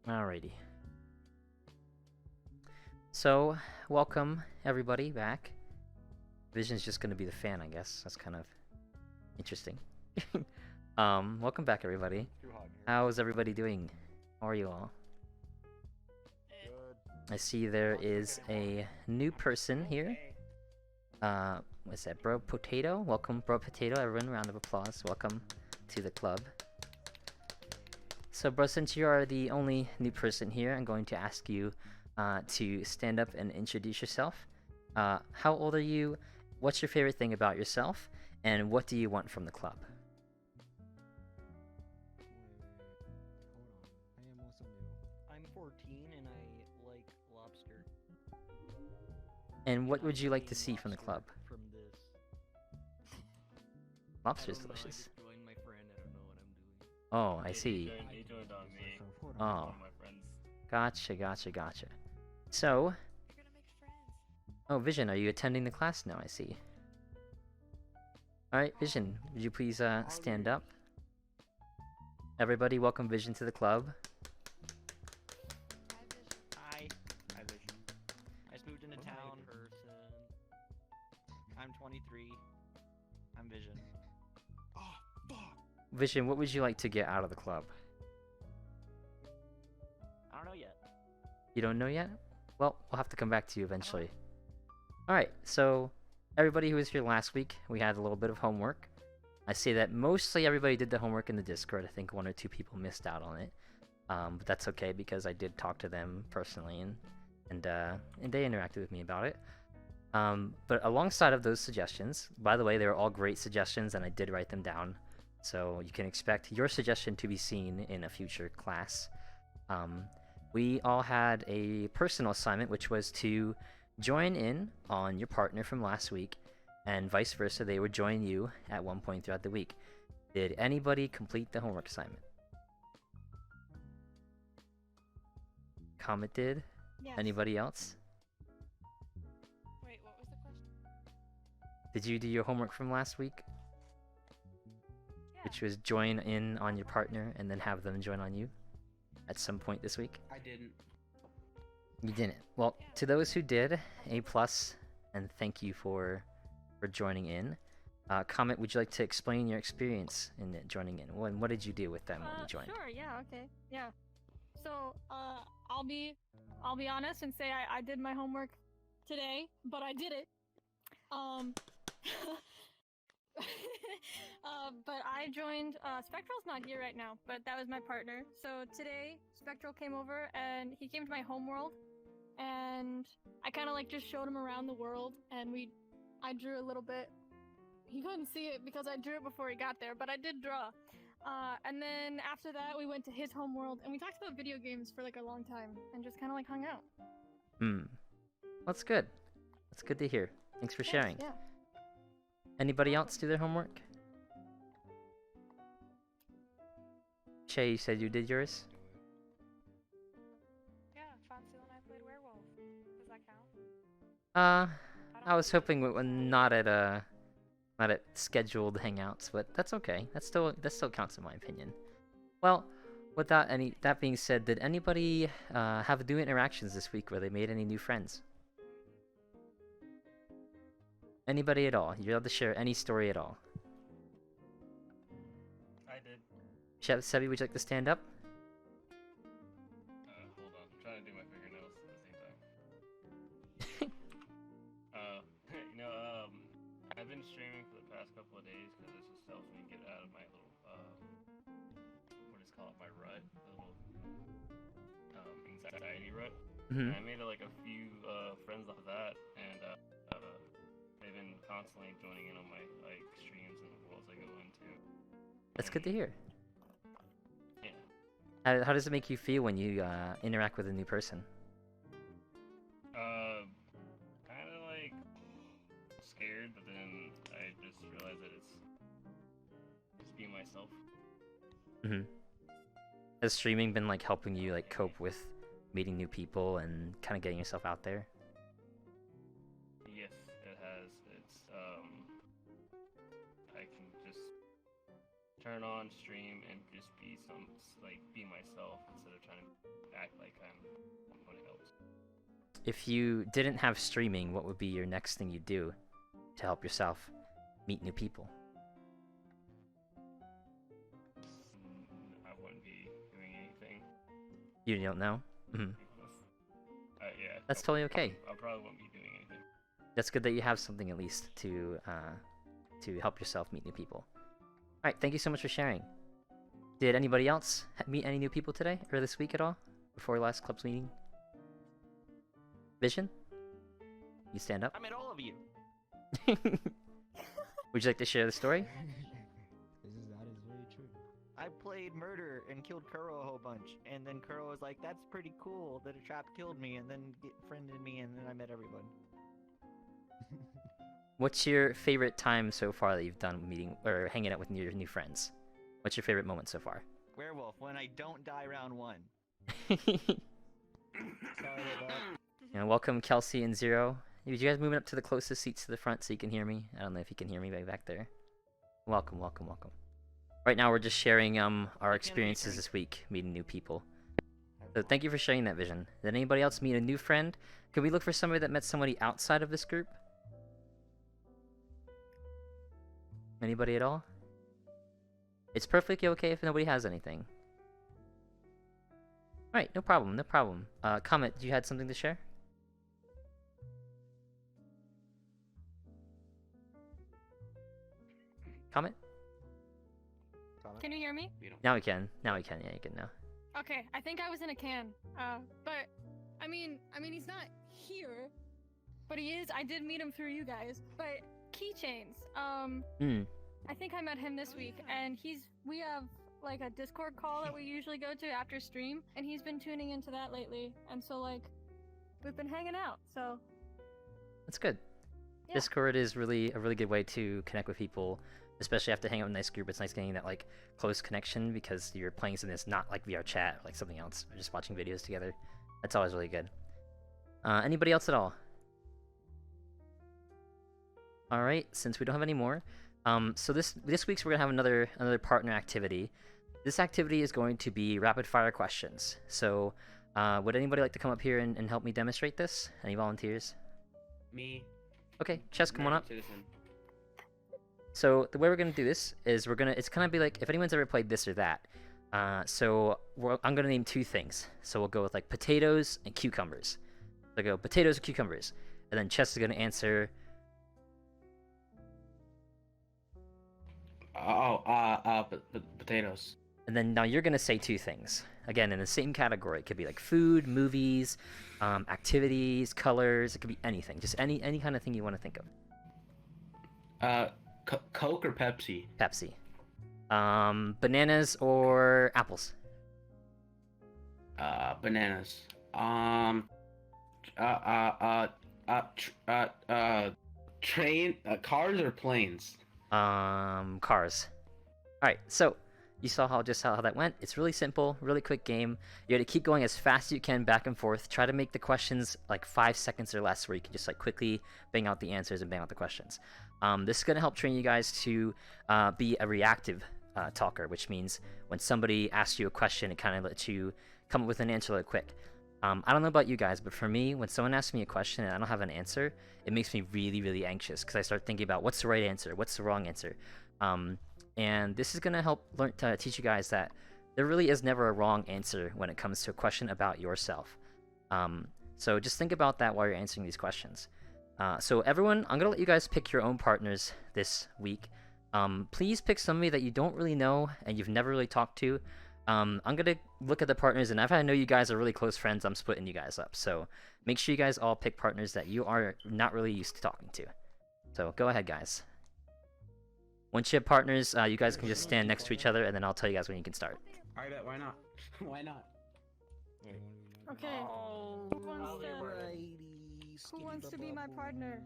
Alrighty. So, welcome everybody back. Vision's just gonna be the fan, I guess. That's kind of interesting. Welcome back everybody. How's everybody doing? How are you all? Good. I see there is a new person here. What's that? Bro Potato? Welcome, Bro Potato. Everyone, round of applause. Welcome to the club. So, bro, since you are the only new person here, I'm going to ask you to stand up and introduce yourself. How old are you? What's your favorite thing about yourself? And what do you want from the club? I'm 14 and I like lobster. And what would you like to Eating see from the club? From this. Lobster's I don't know, delicious. I just joined my friend. I don't know what I'm doing. Oh, I see. He joined on me. Oh, One of my friends. gotcha. So, You're gonna make friends. oh, Vision, are you attending the class now? I see. Alright, Vision, would you please stand up? Everybody, welcome Vision to the club. Hi. Hi, Vision. I just moved into town. Person. I'm 23. I'm Vision. Oh, fuck. Vision, what would you like to get out of the club? I don't know yet. You don't know yet? Well, we'll have to come back to you eventually. Alright, so everybody who was here last week, we had a little bit of homework. I see that mostly everybody did the homework in the Discord. I think 1 or 2 people missed out on it. But that's okay because I did talk to them personally and they interacted with me about it. But alongside of those suggestions, by the way, they were all great suggestions and I did write them down. So you can expect your suggestion to be seen in a future class. We all had a personal assignment, which was to join in on your partner from last week, and vice versa, they would join you at one point throughout the week. Did anybody complete the homework assignment? Comet did? Yes. Anybody else? Wait, what was the question? Did you do your homework from last week? Yeah. Which was join in on your partner and then have them join on you at some point this week? I didn't. You didn't. Well, to those who did, A+, and thank you for joining in. Comet, would you like to explain your experience in joining in? What did you do with them when you joined? Sure, yeah, okay. Yeah. So, I'll be honest and say I did my homework today, but I did it. But I joined, Spectral's not here right now, but that was my partner. So today, Spectral came over and he came to my homeworld, and I kind of like just showed him around the world, and I drew a little bit. He couldn't see it because I drew it before he got there, but I did draw. And then after that, we went to his homeworld, and we talked about video games for like a long time, and just kind of like hung out. That's good. That's good to hear. Thanks for sharing. Yeah. Anybody else do their homework? Shay, you said you did yours? Yeah, Fonsil and I played werewolf. Does that count? I was hoping not at scheduled hangouts, but that's okay. That still counts in my opinion. Well, without that being said, did anybody have new interactions this week where they made any new friends? Anybody at all? You're allowed to share any story at all. I did. Sebi, would you like to stand up? Hold on. I'm trying to do my fingernails at the same time. I've been streaming for the past couple of days because it just helps me get out of my little, what is called my rut, the little, anxiety rut. Mm-hmm. And I made like a few friends off of that, and they've been constantly joining in on my like streams and the worlds I go into. That's good to hear. Yeah. How does it make you feel when you interact with a new person? Kind of like scared, but then I just realized that it's just being myself. Mm-hmm. Has streaming been like helping you like cope with meeting new people and kind of getting yourself out there? Yes, it has. It's I can just turn on stream and just be be myself instead of trying to act like I'm someone else. If you didn't have streaming, what would be your next thing you'd do to help yourself meet new people? I wouldn't be doing anything. You don't know? Mm-hmm. Yeah. That's totally okay. I probably wouldn't be doing anything. That's good that you have something at least to help yourself meet new people. All right, thank you so much for sharing. Did anybody else meet any new people today or this week at all before last club's meeting? Vision? You stand up. I met all of you. Would you like to share the story? That is very true. I played murder and killed Kuro a whole bunch, and then Kuro was like, "That's pretty cool that a trap killed me," and then friended me, and then I met everyone. What's your favorite time so far that you've done meeting or hanging out with your new friends? What's your favorite moment so far? Werewolf, when I don't die round one. Sorry about that. And welcome Kelsey and Zero. You guys moving up to the closest seats to the front so you can hear me? I don't know if you can hear me back there. Welcome, welcome, welcome. Right now we're just sharing our experiences this week, meeting new people. So thank you for sharing that, Vision. Did anybody else meet a new friend? Could we look for somebody that met somebody outside of this group? Anybody at all? It's perfectly okay if nobody has anything. Alright, no problem, no problem. Comet, you had something to share? Comet? Can you hear me? Now we can. Now we can. Yeah, you can now. Okay, I think I was in a can. But I mean he's not here, but he is. I did meet him through you guys. But keychains. I think I met him this week, and we have like a Discord call that we usually go to after stream, and he's been tuning into that lately, and so like we've been hanging out. So that's good. Yeah. Discord is a really good way to connect with people, especially after hanging out with a nice group. It's nice getting that like close connection because you're playing something that's not like VRChat or like something else, or just watching videos together. That's always really good. Anybody else at all? All right, since we don't have any more, so this week's we're gonna have another partner activity. This activity is going to be rapid fire questions. So, would anybody like to come up here and help me demonstrate this? Any volunteers? Me. Okay, Chess, come on up. Citizen. So the way we're gonna do this is it's gonna be like if anyone's ever played this or that. So I'm gonna name two things. So we'll go with like potatoes and cucumbers. So go potatoes or cucumbers, and then Chess is gonna answer. Potatoes. And then now you're gonna say two things. Again, in the same category. It could be like food, movies, activities, colors. It could be anything. Just any kind of thing you want to think of. Coke or Pepsi? Pepsi. Bananas or apples? Bananas. Train, cars or planes? Cars. Alright, so you saw how that went. It's really simple, really quick game. You got to keep going as fast as you can back and forth. Try to make the questions like 5 seconds or less where you can just like quickly bang out the answers and bang out the questions. This is going to help train you guys to be a reactive talker, which means when somebody asks you a question, it kind of lets you come up with an answer really quick. I don't know about you guys, but for me, when someone asks me a question and I don't have an answer, it makes me really, really anxious because I start thinking about what's the right answer, what's the wrong answer. And this is going to help teach you guys that there really is never a wrong answer when it comes to a question about yourself. So just think about that while you're answering these questions. So everyone, I'm going to let you guys pick your own partners this week. Please pick somebody that you don't really know and you've never really talked to. I'm going to look at the partners, and if I know you guys are really close friends, I'm splitting you guys up. So make sure you guys all pick partners that you are not really used to talking to. So go ahead, guys. Once you have partners, you guys can just stand next to each other, and then I'll tell you guys when you can start. I bet. Why not? Why not? Okay. Who wants to be my partner?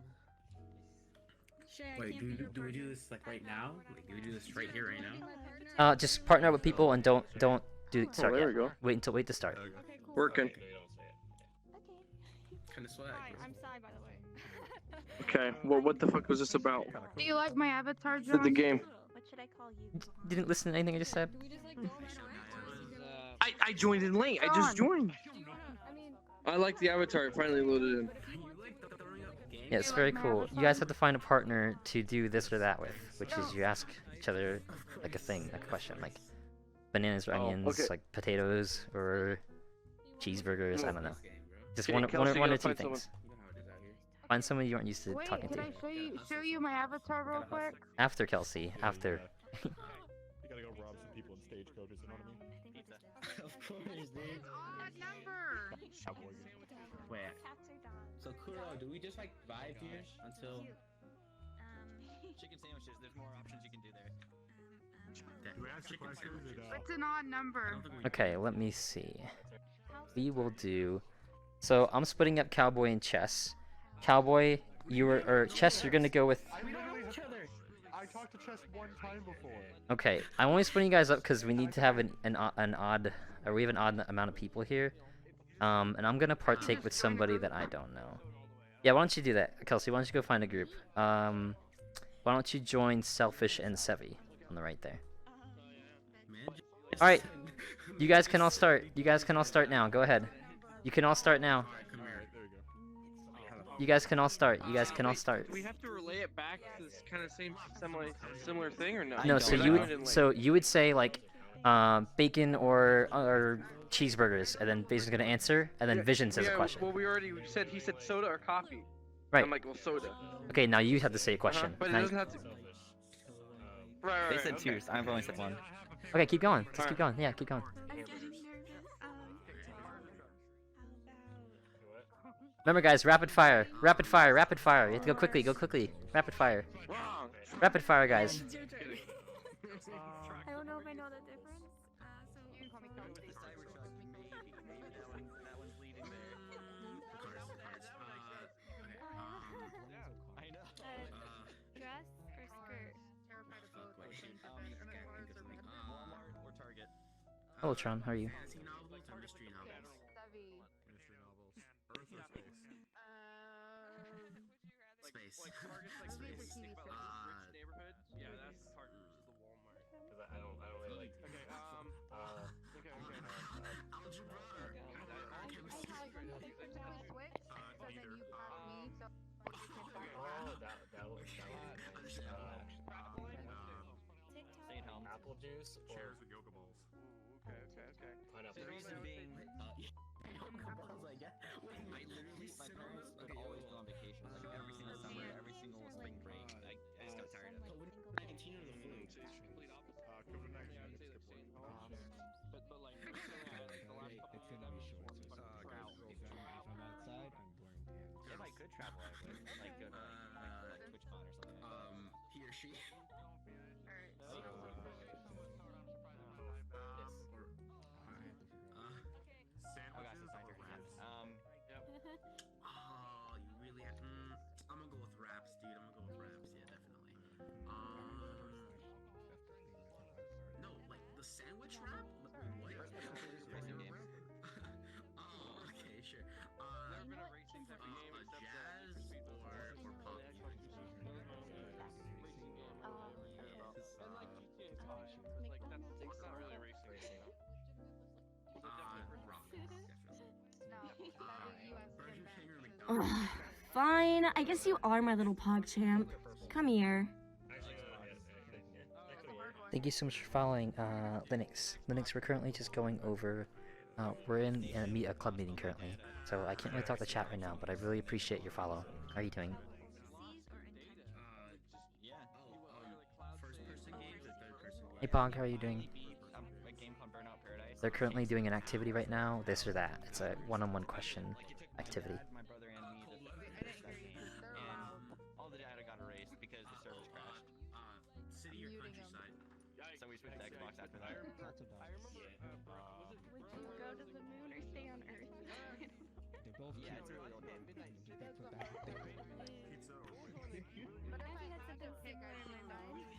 Shay, I Wait, can't be your do we partner. do this like right now? Like, do we do this right here, right now? Just partner up with people and don't do start there yet. we go. Wait to start. Okay, cool. Working. Kind of swag. Hi, bro. I'm Sai, by the way. Okay, well, what the fuck was this about? Do you like my avatar, Did John? the game. What should I call you? Didn't listen to anything I just said? Do we just like go around I joined in late. I just joined. I mean, I like the avatar. It finally loaded in. Yeah, it's very cool. You guys have to find a partner to do this or that with, which is you ask each other like a thing, like a question, like bananas or onions, okay. like potatoes or cheeseburgers. I don't know. Just Okay, one Kelsey, or you two gotta find things. Find someone you aren't used to Wait, talking can to. I show you my avatar real quick? After Kelsey, after. You gotta go rob some people in stagecoaches, you know what I mean? Of course, dude. It's on that number. Cowboy. Wait. Cats are dogs. So Kuro, do we just like vibe here until? Chicken sandwiches. There's more options you can do there. It's an odd number. Okay, let me see. We will do. So I'm splitting up Cowboy and Chess. Cowboy, or Chess, you're gonna go with. We don't know each other. I talked to Chess one time before. Okay, I'm only splitting you guys up because we need to have an odd, or we have an odd amount of people here. And I'm gonna partake with somebody that I don't know. Yeah, why don't you do that, Kelsey? Why don't you go find a group? Why don't you join Selfish and Sevi on the right there? All right, you guys can all start. You guys can all start now. Go ahead. You can all start now. You guys can all start. You guys can all start. Do we have to relay it back to this kind of similar thing or no? No, so you would say like bacon or cheeseburgers, and then Vision's gonna answer, and then Vision says a question. Well, he said soda or coffee. Right. I'm like, well, soda. Okay, now you have to say a question. But it Now doesn't have to. Right. They said two. I've only said one. Okay, keep going. Just keep going. Yeah, keep going. I'm getting nervous. Remember, guys, rapid fire. Rapid fire. Rapid fire. You have to go quickly. Go quickly. Rapid fire. Wrong. Rapid fire, guys. I don't know if I know the difference. So you can call me Kelsey. Dress or skirt? Walmart or Target. Hello, Tron. How are you? Like Target's like rich neighborhood. Yeah, that's Target versus the Walmart. Because I don't really like. Okay. Stay home. Apple juice or chairs with yoga balls. Okay. Pineapple. The reason being, my parents would always go on vacation, like every single summer, every single spring break. I just got tired of it. But like, the last couple of them trout. If I'm outside, I'm boring. If I could travel, I would like go to like TwitchCon or something. He or she. Oh, you really have. I'm gonna go with raps, dude. I'm gonna go with raps. Yeah, definitely. No, like the sandwich wrap. What? Oh, okay, sure. Never been a racing type of game A except jazz or pop. And like GTA 5, like that's not really racing. Rock, definitely. Burger King or McDonald's? Ugh, fine. I guess you are my little PogChamp. Come here. Thank you so much for following Linux. Linux, we're currently just going over. We're in a club meeting currently, so I can't really talk to chat right now, but I really appreciate your follow. How are you doing? First person games or third person games? Hey Pog, how are you doing? A game called Burnout Paradise. They're currently doing an activity right now, this or that. It's a one-on-one question activity. My brother and me to finish that game, and all the data got erased because the servers crashed. City or countryside? So we switched to Xbox after that. Would you go to the moon or stay on Earth? They're both Yeah, cute. it's a really old game. They put that there. What if I had something similar in my mind?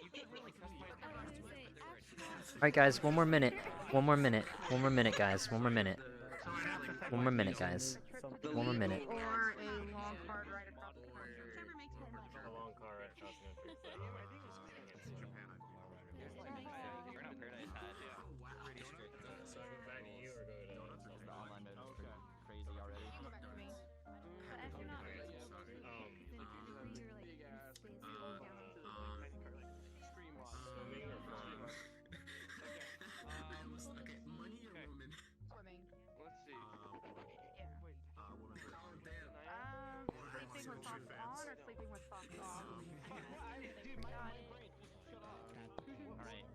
You could really customize I was gonna say, actually, Alright guys, one more minute. One more minute. One more minute, guys. One more minute. One more minute, guys. One more minute. Or a long card right across the country. A long car right across the country. with socks on or sleeping with socks off? Alright.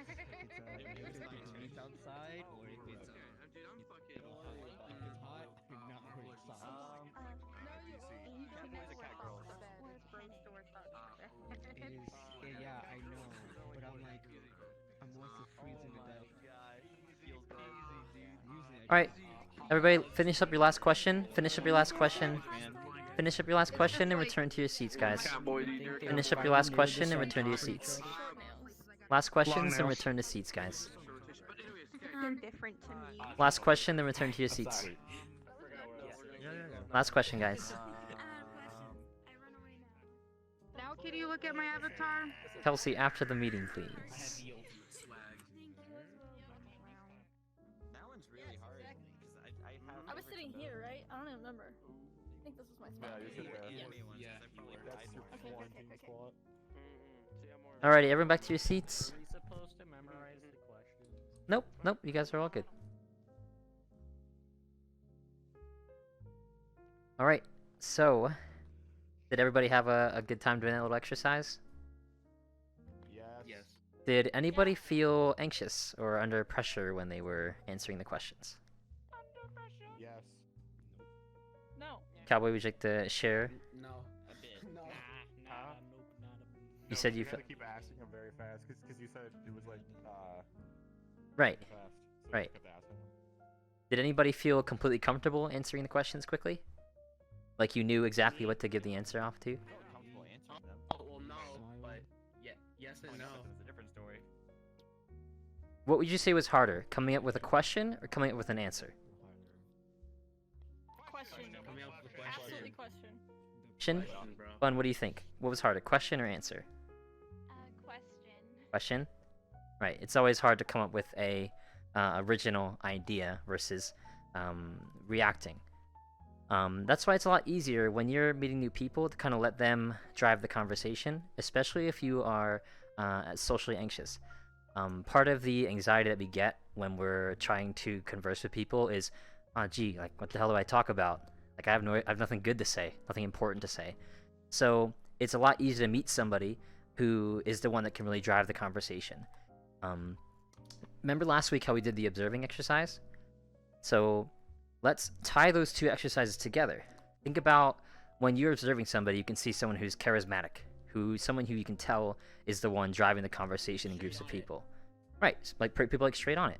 Depends if it's meat outside or if it's dude, I'm fucking. if it's hot, you're not wearing socks. You can never wear socks to bed. It's gross to wear socks to bed. It is, yeah, I know, but I'm like, I'm also freezing to death. Usually All right, everybody, finish up your last question. Finish up your last question. Finish up your last question and return to your seats, guys. Finish up your last question and return to your seats. Last questions and return to seats, guys. Different to me. Last question, then return to your seats. Last question, guys. Now can you look at my avatar? Kelsey, after the meeting, please. That one's really hard because I have. I was sitting here, right? I don't even remember. I think this was my spot. Yeah, you sit there. Yeah, That's your quarantine spot. Alrighty, everyone back to your seats. Are we supposed to memorize the questions? Nope, nope, you guys are all good. Alright, so, did everybody have a good time doing that little exercise? Yes. Did anybody feel anxious or under pressure when they were answering the questions? Yes. No. Cowboy, would you like to share? No. A bit. No. You said you had felt... to keep asking him very fast because you said it was like Right, fast. So right. You kept asking him. Did anybody feel completely comfortable answering the questions quickly? Like you knew exactly what to give the answer off to? Comfortable answering them. Oh, well, no, but yes and no. It's a different story. What would you say was harder, coming up with a question or coming up with an answer? Question. Coming up with a question. Absolutely question. Question? Bro. Fun, what do you think? What was harder, question or answer? Question. Question? Right, it's always hard to come up with a original idea versus reacting. That's why it's a lot easier when you're meeting new people to kind of let them drive the conversation, especially if you are socially anxious. Part of the anxiety that we get when we're trying to converse with people is, gee, like what the hell do I talk about? Like I have nothing good to say, nothing important to say. So it's a lot easier to meet somebody who is the one that can really drive the conversation. Remember last week how we did the observing exercise? So let's tie those two exercises together. Think about when you're observing somebody, you can see someone who's charismatic, someone who you can tell is the one driving the conversation in groups of people. Right, like people like straight on it.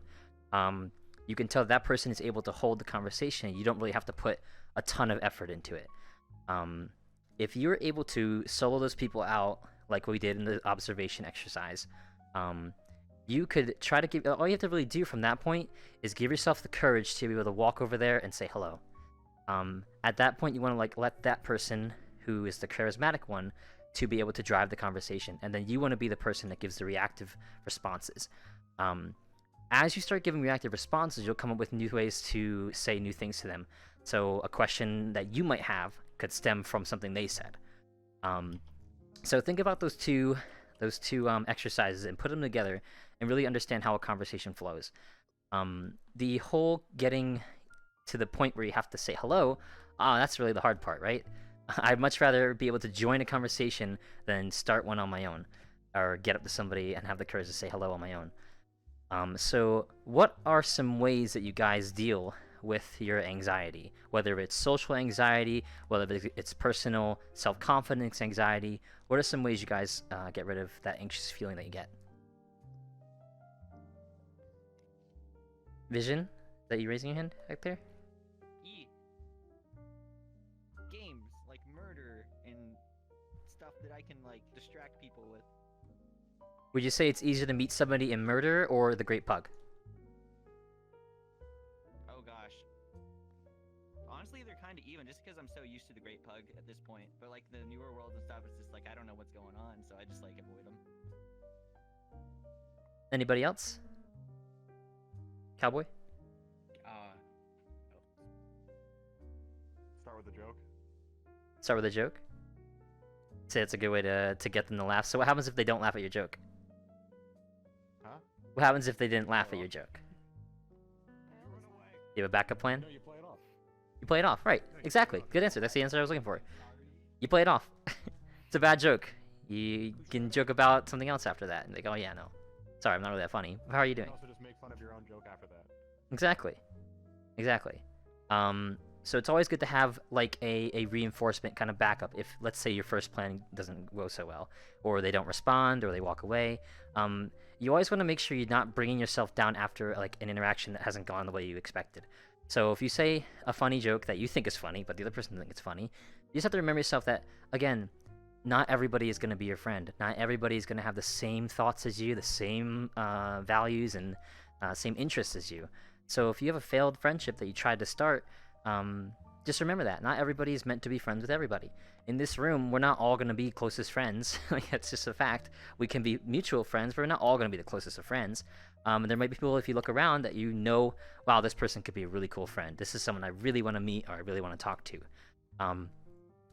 You can tell that person is able to hold the conversation. You don't really have to put a ton of effort into it. If you're able to solo those people out, like we did in the observation exercise, you could try to give... All you have to really do from that point is give yourself the courage to be able to walk over there and say hello. At that point, you want to like let that person who is the charismatic one to be able to drive the conversation, and then you want to be the person that gives the reactive responses. As you start giving reactive responses, you'll come up with new ways to say new things to them. So a question that you might have could stem from something they said. So think about those two exercises and put them together and really understand how a conversation flows. The whole getting to the point where you have to say hello, that's really the hard part, right? I'd much rather be able to join a conversation than start one on my own, or get up to somebody and have the courage to say hello on my own. So what are some ways that you guys deal with your anxiety? Whether it's social anxiety, whether it's personal self-confidence anxiety, what are some ways you guys get rid of that anxious feeling that you get? Vision? Is that you raising your hand back there? Games like murder and stuff that I can like distract people with. Would you say it's easier to meet somebody in Murder or The Great Pug? Oh gosh. Honestly, they're kind of even, just because I'm so used to the Great Pug at this point. But like the newer worlds and stuff, it's just like I don't know what's going on, so I just like avoid them. Anybody else? Cowboy? Start with a joke. Start with a joke? Say it's a good way to get them to laugh. So what happens if they don't laugh at your joke? Huh? What happens if they didn't laugh at your joke? You have a backup plan? No, you play it off. You play it off, right? Exactly. Good answer. That's the answer I was looking for. You play it off. It's a bad joke. You can joke about something else after that, and they go, "Oh yeah, no, sorry, I'm not really that funny. How are you doing?" You can also just make fun of your own joke after that. Exactly. Exactly. So it's always good to have like a reinforcement kind of backup if, let's say, your first plan doesn't go so well, or they don't respond, or they walk away. You always want to make sure you're not bringing yourself down after like an interaction that hasn't gone the way you expected. So if you say a funny joke that you think is funny, but the other person doesn't think it's funny, you just have to remember yourself that, again, not everybody is going to be your friend. Not everybody is going to have the same thoughts as you, the same values and same interests as you. So if you have a failed friendship that you tried to start, just remember that. Not everybody is meant to be friends with everybody. In this room, we're not all going to be closest friends. It's just a fact. We can be mutual friends, but we're not all going to be the closest of friends. And there might be people, if you look around, that you know, wow, this person could be a really cool friend. This is someone I really want to meet or I really want to talk to.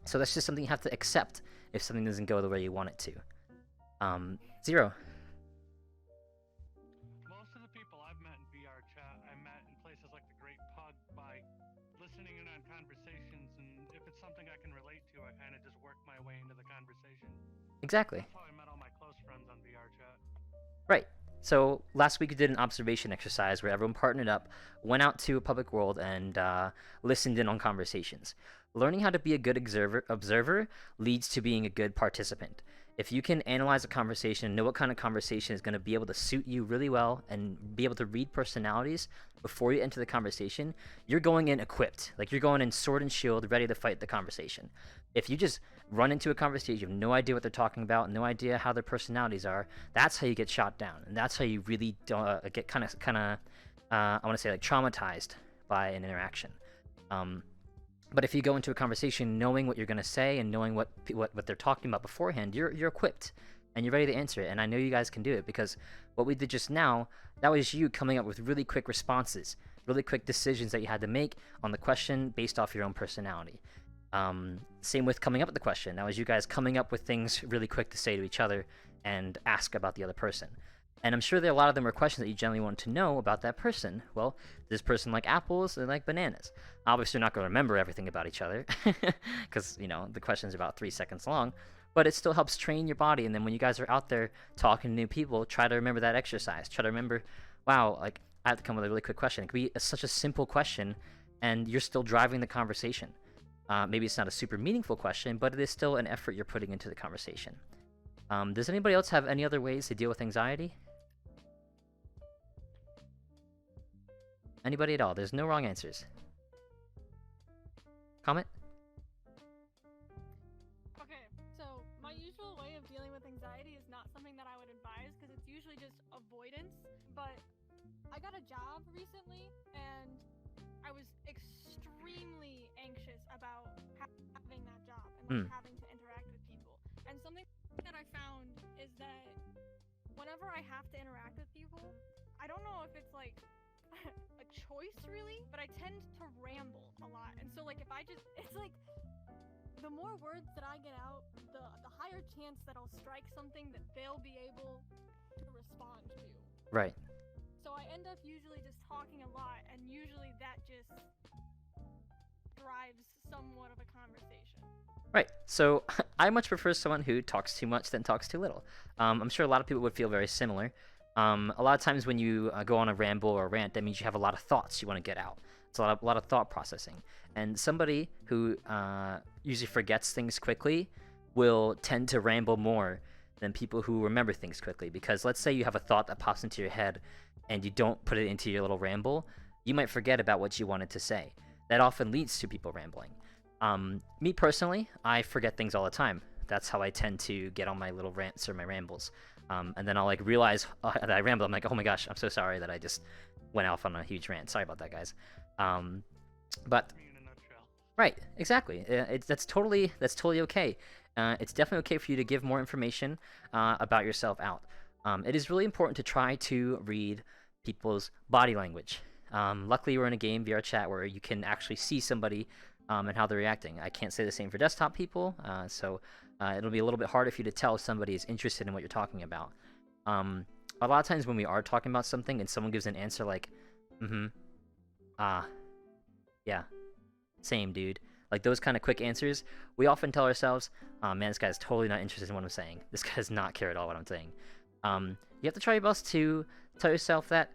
So that's just something you have to accept if something doesn't go the way you want it to. Zero. Most of the people I've met in VRChat, I met in places like the Great Pug by listening in on conversations, and if it's something I can relate to, I kind of just work my way into the conversation. Exactly. That's how I met all my close friends on VRChat. Right. So last week we did an observation exercise where everyone partnered up, went out to a public world, and listened in on conversations. Learning how to be a good observer leads to being a good participant. If you can analyze a conversation, know what kind of conversation is going to be able to suit you really well, and be able to read personalities before you enter the conversation, you're going in equipped. Like, you're going in sword and shield, ready to fight the conversation. If you just run into a conversation, you have no idea what they're talking about, no idea how their personalities are, that's how you get shot down. And that's how you really get kind of I want to say, like, traumatized by an interaction. But if you go into a conversation knowing what you're going to say and knowing what they're talking about beforehand, you're equipped and you're ready to answer it. And I know you guys can do it, because what we did just now, that was you coming up with really quick responses, really quick decisions that you had to make on the question based off your own personality. Same with coming up with the question. That was you guys coming up with things really quick to say to each other and ask about the other person. And I'm sure that a lot of them are questions that you generally want to know about that person. Well, does this person like apples or like bananas? Obviously, you're not going to remember everything about each other, because, you know, the question's about 3 seconds long. But it still helps train your body. And then when you guys are out there talking to new people, try to remember that exercise. Try to remember, wow, like, I have to come with a really quick question. It could be such a simple question, and you're still driving the conversation. Maybe it's not a super meaningful question, but it is still an effort you're putting into the conversation. Does anybody else have any other ways to deal with anxiety? Anybody at all? There's no wrong answers. Comment? Okay, so my usual way of dealing with anxiety is not something that I would advise, because it's usually just avoidance. But I got a job recently, and I was extremely anxious about having that job and having to interact with people. And something that I found is that whenever I have to interact with people, I don't know if it's like a choice really, but I tend to ramble a lot. And so like if I just, it's like the more words that I get out, the higher chance that I'll strike something that they'll be able to respond to. Right. So I end up usually just talking a lot, and usually that just drives somewhat of a conversation. Right. So I much prefer someone who talks too much than talks too little. I'm sure a lot of people would feel very similar. A lot of times when you go on a ramble or a rant, that means you have a lot of thoughts you want to get out. It's a lot of thought processing. And somebody who usually forgets things quickly will tend to ramble more than people who remember things quickly. Because let's say you have a thought that pops into your head and you don't put it into your little ramble, you might forget about what you wanted to say. That often leads to people rambling. Me personally, I forget things all the time. That's how I tend to get on my little rants or my rambles. And then I'll like realize that I ramble. I'm like, oh my gosh, I'm so sorry that I just went off on a huge rant. Sorry about that, guys. But right, exactly. That's totally okay. It's definitely okay for you to give more information about yourself out. It is really important to try to read people's body language. Luckily, we're in a game, VRChat, where you can actually see somebody and how they're reacting. I can't say the same for desktop people, so it'll be a little bit harder for you to tell if somebody is interested in what you're talking about. A lot of times when we are talking about something and someone gives an answer like, yeah, Same, dude. Like those kind of quick answers, we often tell ourselves, oh, man, this guy's totally not interested in what I'm saying. This guy does not care at all what I'm saying. You have to try your best to tell yourself that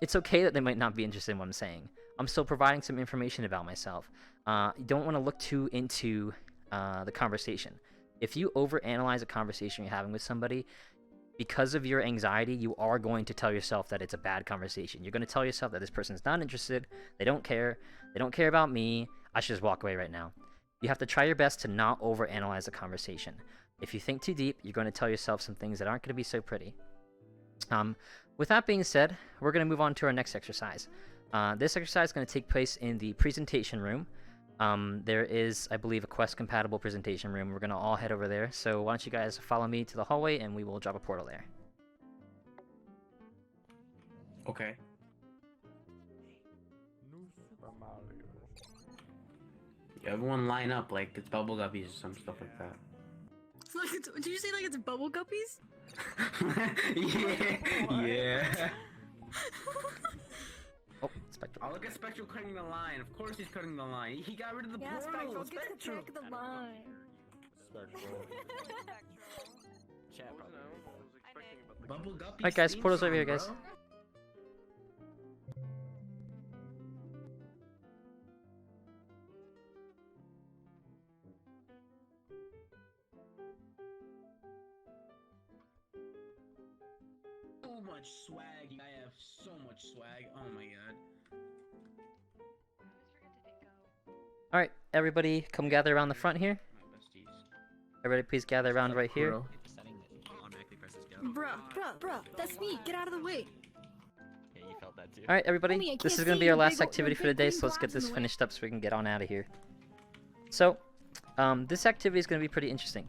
it's okay that they might not be interested in what I'm saying. I'm still providing some information about myself. You don't want to look too into the conversation. If you overanalyze a conversation you're having with somebody, because of your anxiety, you are going to tell yourself that it's a bad conversation. You're going to tell yourself that this person's not interested, they don't care about me, I should just walk away right now. You have to try your best to not overanalyze the conversation. If you think too deep, you're going to tell yourself some things that aren't going to be so pretty. With that being said, we're going to move on to our next exercise. This exercise is going to take place in the presentation room. There is, I believe, a Quest-compatible presentation room. We're going to all head over there. So why don't you guys follow me to the hallway, and we will drop a portal there. Okay. Everyone line up like it's bubble guppies or some stuff like that. Did you say like it's bubble guppies? yeah. Oh, Spectral. Oh, look at Spectral cutting the line. Of course he's cutting the line. He got rid of the portal. Spectral, get to the back of the line. Chat probably. Bubble guppies. Alright guys, portal's over here, guys. Bro. So much swag. I have so much swag. Oh my god. Alright, everybody come gather around the front here. My besties. Everybody please gather around right here. Bruh, that's me. Get out of the way. Yeah, you felt that too. Alright, everybody, Homie, I this can't is going to see be our your last big- activity your for the big day, green so let's get blobs in this the way. finished up so we can get on out of here. So, this activity is going to be pretty interesting.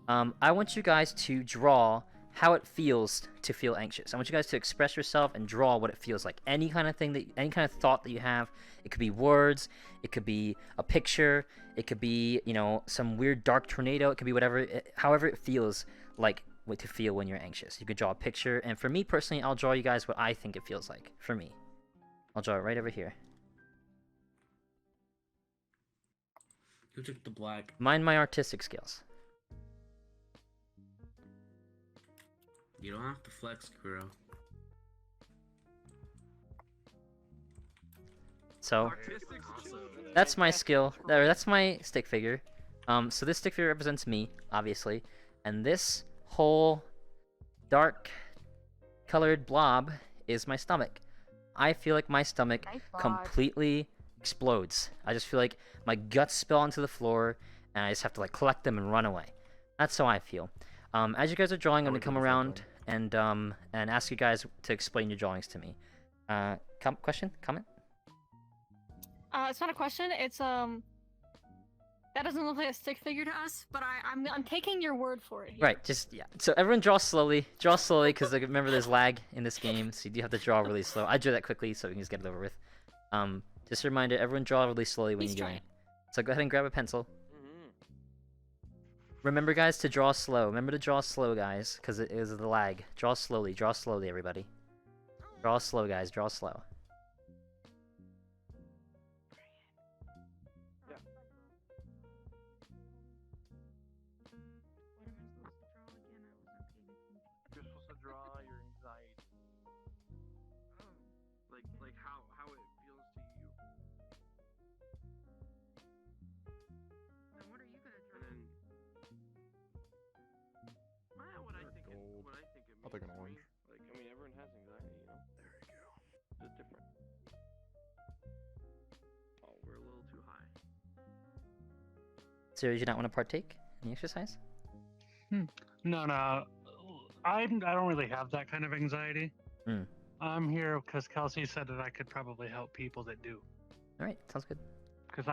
I want you guys to draw how it feels to feel anxious. I want you guys to express yourself and draw what it feels like. Any kind of thing, any kind of thought that you have. It could be words, it could be a picture, it could be, you know, some weird dark tornado, it could be whatever, however it feels like what to feel when you're anxious. You could draw a picture, and for me personally, I'll draw you guys what I think it feels like, for me. I'll draw it right over here. Who took the black? Mind my artistic skills. You don't have to flex, Kuro. So, that's my skill. That's my stick figure. So this stick figure represents me, obviously. And this whole dark colored blob is my stomach. I feel like my stomach completely explodes. I just feel like my guts spill onto the floor, and I just have to like collect them and run away. That's how I feel. As you guys are drawing, I'm gonna come around and ask you guys to explain your drawings to me. Question? Comment? It's not a question. It's that doesn't look like a stick figure to us, but I'm taking your word for it. Here. Right. Just yeah. So everyone draw slowly. Draw slowly, because like, remember there's lag in this game, so you do have to draw really slow. I drew that quickly, so we can just get it over with. Just a reminder, everyone draw really slowly when you're doing. So go ahead and grab a pencil. Remember, guys, to draw slow. Remember to draw slow, guys, because it is the lag. Draw slowly, everybody. Draw slow, guys. Draw slow. You're supposed to draw your anxiety. Like how it feels to you. Now what are you gonna draw? And then what I think gold. what I think it means. I'll take an to me, orange. Like I mean everyone has anxiety, you know? There you go. It's different. Oh, we're a little too high. So, did you not want to partake in the exercise? No. I don't really have that kind of anxiety. Hmm. I'm here because Kelsey said that I could probably help people that do. All right, sounds good. Because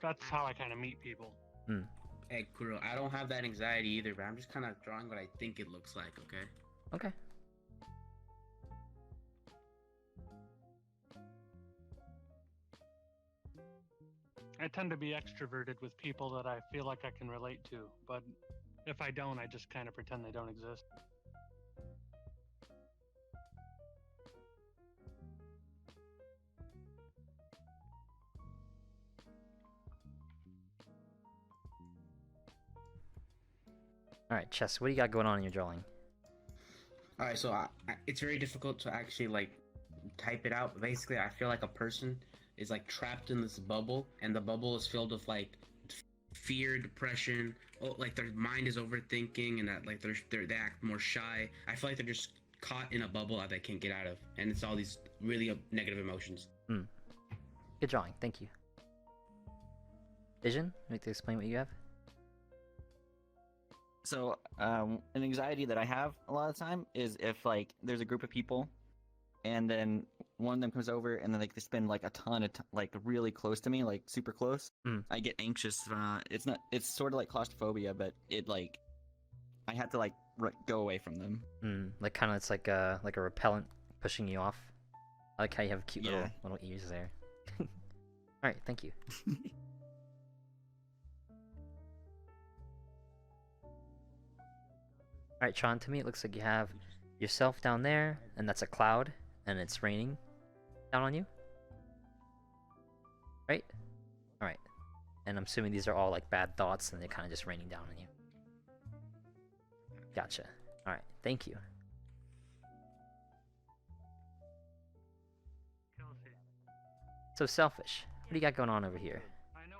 that's how I kind of meet people. Hmm. Hey, Kuro, I don't have that anxiety either, but I'm just kind of drawing what I think it looks like, okay? Okay. I tend to be extroverted with people that I feel like I can relate to, but if I don't, I just kind of pretend they don't exist. Alright, Chess, what do you got going on in your drawing? Alright, so it's very difficult to actually like type it out. But basically, I feel like a person is like trapped in this bubble, and the bubble is filled with like fear, depression. Oh, like their mind is overthinking, and that like they act more shy. I feel like they're just caught in a bubble that they can't get out of, and it's all these really negative emotions. Good drawing, thank you. Vision, would you like to explain what you have? So, an anxiety that I have a lot of the time is if like there's a group of people, and then one of them comes over, and then like they spend like a ton of like really close to me, like super close. I get anxious. It's sort of like claustrophobia, but it like I have to like go away from them. Like kind of it's like a repellent pushing you off. I like how you have cute little ears there. All right, thank you. Alright, Tron, to me it looks like you have yourself down there, and that's a cloud, and it's raining down on you. Right? Alright. And I'm assuming these are all like bad thoughts, and they're kind of just raining down on you. Gotcha. Alright, thank you. So selfish. What do you got going on over here? I know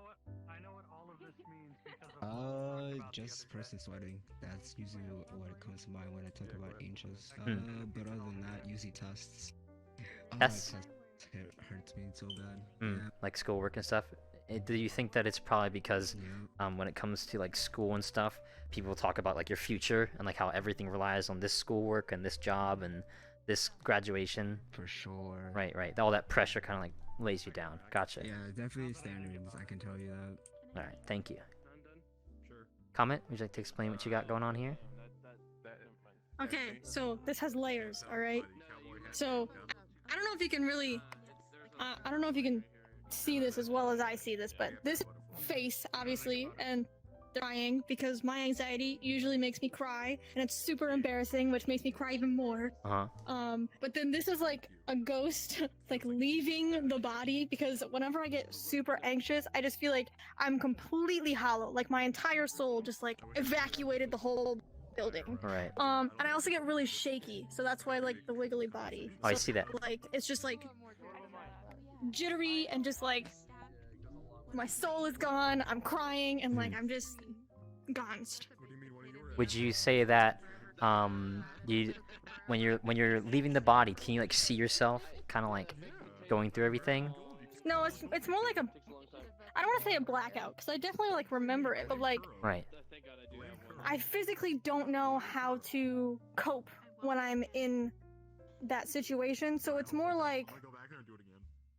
what all of this means because of just person sweating. That's usually what comes to mind when I talk about anxious. But other than that, usually tests. Tests? It hurts me so bad. Yeah. Like schoolwork and stuff? Do you think that it's probably because when it comes to like school and stuff, people talk about like your future and like how everything relies on this schoolwork and this job and this graduation? For sure. Right. All that pressure kind of like lays you down. Gotcha. Yeah, definitely standards, I can tell you that. Alright, thank you. Comment? Would you like to explain what you got going on here? Okay, so this has layers, alright? So, I don't know if you can really... I don't know if you can see this as well as I see this, but this face, obviously, and crying, because my anxiety usually makes me cry, and it's super embarrassing, which makes me cry even more. But then this is like a ghost, like leaving the body, because whenever I get super anxious, I just feel like I'm completely hollow, like my entire soul just like evacuated the whole building. Right. And I also get really shaky, so that's why like the wiggly body. Oh, I see that. Like, it's just like jittery and just like my soul is gone, I'm crying, and like I'm just gonst. Would you say that you when you're leaving the body, can you like see yourself kind of like going through everything? No, it's more like a, I don't want to say a blackout, because I definitely like remember it, but like right. I physically don't know how to cope when I'm in that situation, so it's more like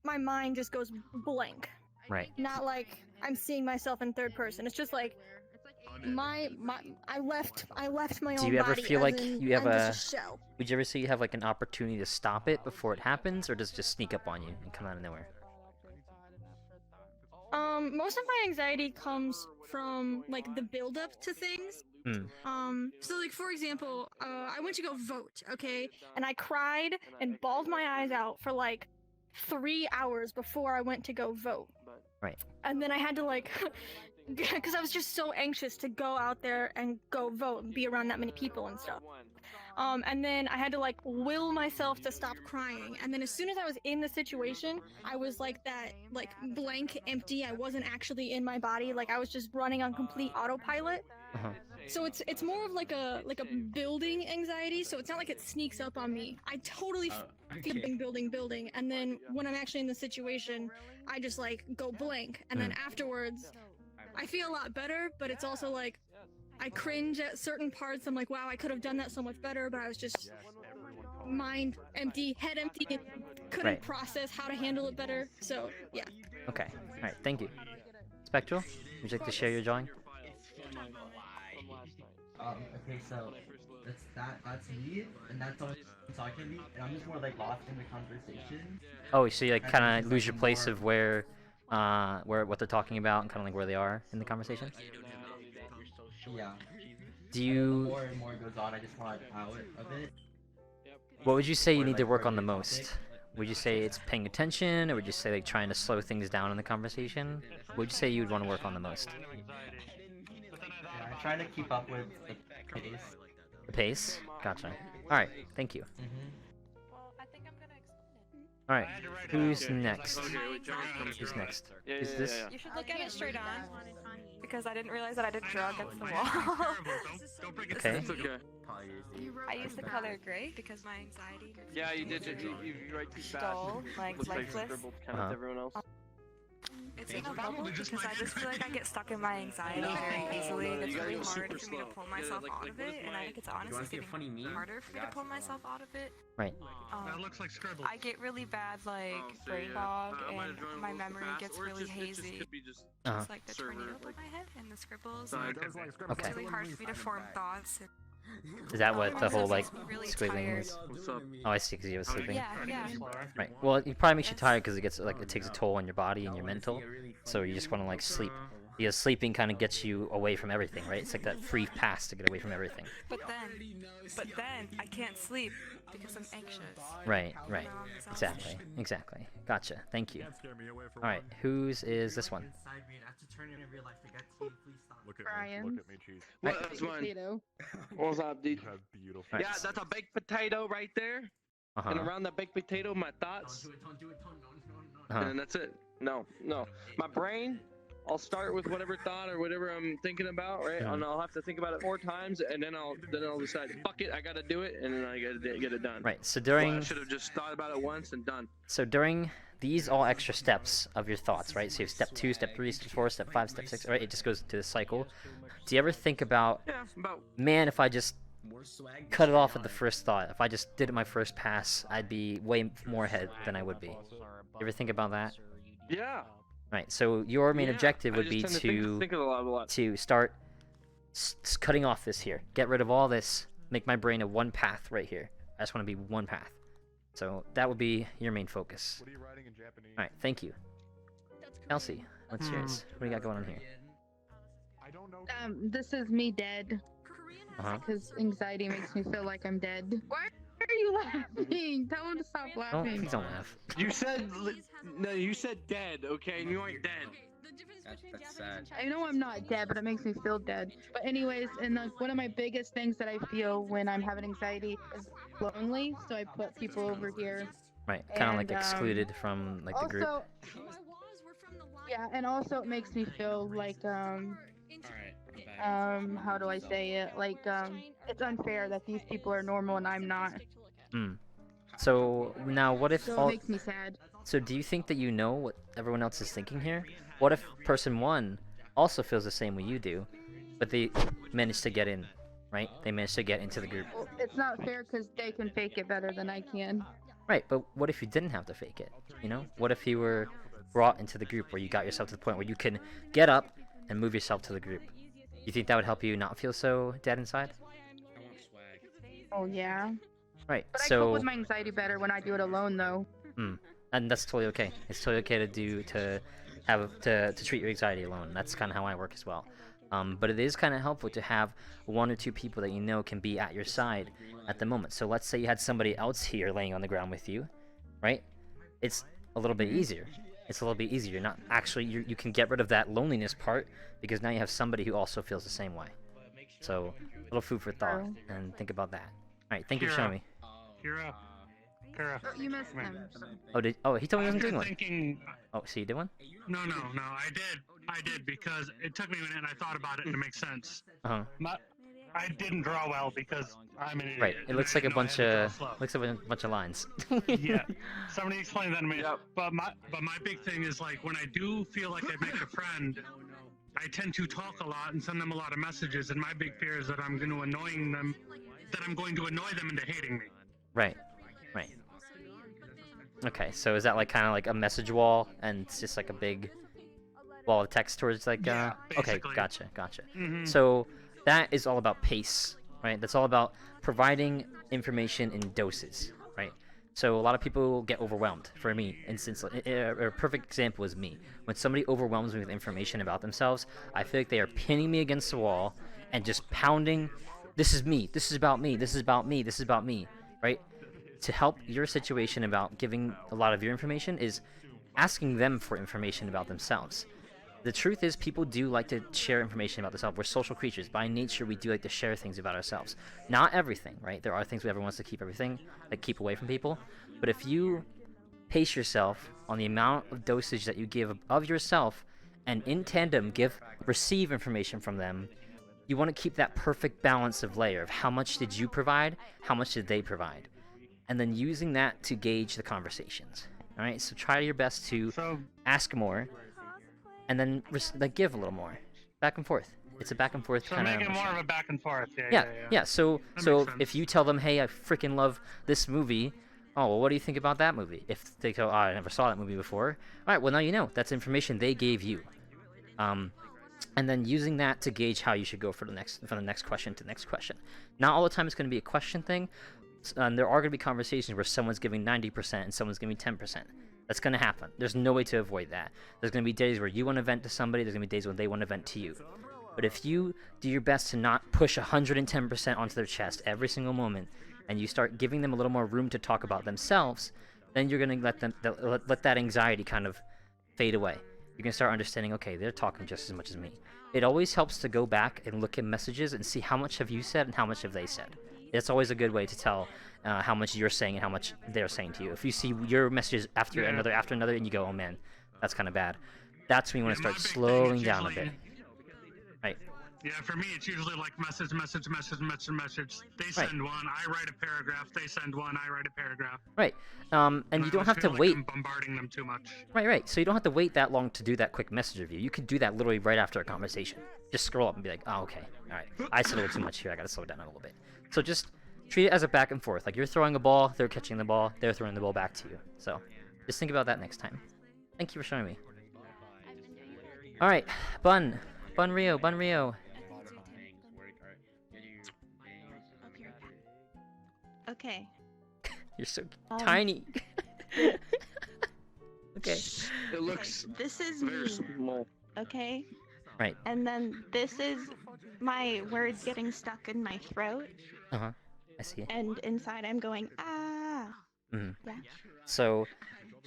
my mind just goes blank. Right. Not like I'm seeing myself in third person. It's just like I left my own body. Do you ever feel like you have a shell. Would you ever say you have like an opportunity to stop it before it happens, or does it just sneak up on you and come out of nowhere? Most of my anxiety comes from like the build up to things. So like for example, I went to go vote, okay? And I cried and bawled my eyes out for like 3 hours before I went to go vote. Right. And then I had to like, because I was just so anxious to go out there and go vote and be around that many people and stuff. And then I had to like will myself to stop crying. And then as soon as I was in the situation, I was like that, like blank, empty. I wasn't actually in my body. Like I was just running on complete autopilot. So it's more of like a building anxiety. So it's not like it sneaks up on me. I totally feel building, and then when I'm actually in the situation, I just like go blank, and then afterwards, I feel a lot better. But it's also like I cringe at certain parts. I'm like, wow, I could have done that so much better, but I was just mind empty, head empty, and couldn't process how to handle it better. So yeah. Okay. All right. Thank you. Spectral, would you like to share your drawing? Okay, so that's me, and that's all talking to me, and I'm just more like lost in the conversation. Oh, so you like kind of lose your place of where what they're talking about and kind of like where they are in the conversation? Yeah. Do you... The more and more goes on, I just want out of it. What would you say you need to work on the most? Would you say it's paying attention, or would you say like trying to slow things down in the conversation? What would you say you would want to work on the most? I'm trying to keep up with the The pace? Gotcha. Alright, thank you. Well, I think I'm gonna explain it. Alright, who's next? Who's next? Yeah, Is this? You should look at it straight on. Because I didn't realize that I didn't draw against the wall. Okay. It's okay. I used the color gray because my anxiety Yeah, you did. You write too fast. stole, like, Looks like lifeless. scribbled kind of everyone else. It's in a bubble because I just feel like I get stuck in my anxiety very easily. It's really hard for me to pull myself out of it, and I think it's honestly getting harder for me to pull myself out of it. Right. That looks like scribble. I get really bad, like, brain fog, and my memory gets really hazy. It's like the tornado above my head, and the scribbles. Okay. It's really hard for me to form thoughts. Is that what the whole like Really squiggling tired. is? Oh, I see. Because you was sleeping. Yeah. Right. Well, it probably makes you tired because it gets like it takes a toll on your body and your mental. So you just want to like sleep. Because sleeping kind of gets you away from everything, right? It's like that free pass to get away from everything. But then I can't sleep because I'm anxious. Right. Exactly. Gotcha. Thank you. All right. Whose is this one? Look at Brian. me. Look at me, cheese. What? That's mine. Potato. What's up, dude? You have beautiful. Right. Yeah, that's a baked potato right there. And around that baked potato, my thoughts. And that's it. No. My brain, I'll start with whatever thought or whatever I'm thinking about, right? And I'll have to think about it 4 times, and then I'll decide, fuck it, I gotta do it, and then I gotta get it done. Right. So during. I should have just thought about it once and done. So during these all extra steps of your thoughts, right? So you have step 2, step 3, step 4, step 5, step 6, right? It just goes into the cycle. Do you ever think about, man, if I just cut it off at the first thought, if I just did it my first pass, I'd be way more ahead than I would be. You ever think about that? Yeah. Right. So your main objective I would just be tend to think a lot. to start cutting off this here. Get rid of all this. Make my brain a one path right here. I just want to be one path. So that would be your main focus. What are you writing in Japanese? All right. Thank you. Elsie, what's yours? What do you got going on here? I don't know. This is me dead. Because anxiety makes me feel like I'm dead. Why are you laughing? Tell him to stop Oh, laughing. please don't laugh. You said you said dead, okay? And you aren't dead. That's sad. I know I'm not dead, but it makes me feel dead. But anyways, and like one of my biggest things that I feel when I'm having anxiety is lonely. So I put people over here. Right. Kind of like And, excluded from like the group. Also, yeah, and also it makes me feel like how do I say it? Like it's unfair that these people are normal and I'm not. So now what if So all... it makes me sad. So do you think that you know what everyone else is thinking here? What if person 1 also feels the same way you do, but they managed to get in, right? They managed to get into the group. Well, it's not fair because they can fake it better than I can. Right, but what if you didn't have to fake it? You know? What if you were brought into the group where you got yourself to the point where you can get up and move yourself to the group? You think that would help you not feel so dead inside? Oh yeah. Right, But I so... cope with my anxiety better when I do it alone, though. And that's totally okay. It's totally okay to treat your anxiety alone. That's kind of how I work as well. But it is kind of helpful to have 1 or 2 people that you know can be at your side at the moment. So let's say you had somebody else here laying on the ground with you, right? It's a little bit easier. It's a little bit easier. You're not actually you can get rid of that loneliness part because now you have somebody who also feels the same way. So a little food for thought and think about that. All right, thank you for showing me. Kuro. Oh, you missed him. Oh, he told me he wasn't doing one. Thinking... Oh, so you did one? No, I did because it took me a minute and I thought about it and it makes sense. Uh-huh. I didn't draw well because I'm an idiot. Right. It looks like a bunch of lines. Yeah. Somebody explained that to me. But my big thing is like when I do feel like I make a friend, I tend to talk a lot and send them a lot of messages, and my big fear is that I'm going to annoy them into hating me. Right. Okay, so is that like kind of like a message wall, and it's just like a big wall of text towards like okay, gotcha. So that is all about pace, right? That's all about providing information in doses, right? So a lot of people get overwhelmed. For me, instance, a perfect example is me. When somebody overwhelms me with information about themselves, I feel like they are pinning me against the wall and just pounding, this is me, this is about me, this is about me, this is about me, right? To help your situation about giving a lot of your information is asking them for information about themselves. the truth is people do like to share information about themselves. We're social creatures. By nature, we do like to share things about ourselves. Not everything, right? There are things everyone wants to keep keep away from people. But if you pace yourself on the amount of dosage that you give of yourself, and in tandem receive information from them, you want to keep that perfect balance of layer of how much did you provide, how much did they provide, and then using that to gauge the conversations. All right, so try your best to ask more, and then give a little more, back and forth. It's a back and forth kind of. So make it more of a back and forth. Yeah. So if you tell them, hey, I freaking love this movie. Oh, well, what do you think about that movie? If they go, oh, I never saw that movie before. All right, well, now you know. That's information they gave you. And then using that to gauge how you should go from the next question to the next question. Not all the time it's going to be a question thing. There are going to be conversations where someone's giving 90% and someone's giving 10%. That's going to happen. There's no way to avoid that. There's going to be days where you want to vent to somebody. There's going to be days when they want to vent to you. But if you do your best to not push 110% onto their chest every single moment, and you start giving them a little more room to talk about themselves, then you're going to let that anxiety kind of fade away. You can start understanding, okay, they're talking just as much as me. It always helps to go back and look at messages and see how much have you said and how much have they said. It's always a good way to tell how much you're saying and how much they're saying to you. If you see your messages after another, and you go, oh man, that's kind of bad. That's when you want to start slowing down a bit. Right. Yeah, for me, it's usually like message. They send one, I write a paragraph. They send one, I write a paragraph. Right. And you don't have to wait. I'm bombarding them too much. Right. So you don't have to wait that long to do that quick message review. You could do that literally right after a conversation. Just scroll up and be like, oh, okay. All right. I said a little too much here. I got to slow down a little bit. So just treat it as a back and forth. Like you're throwing a ball, they're catching the ball, they're throwing the ball back to you. So just think about that next time. Thank you for showing me. All right. Bun Rio. Okay. You're so tiny. Okay. It looks this is very me. small. Okay. Right. And then this is my words getting stuck in my throat. I see. And inside I'm going ah. Mm-hmm. Yeah. So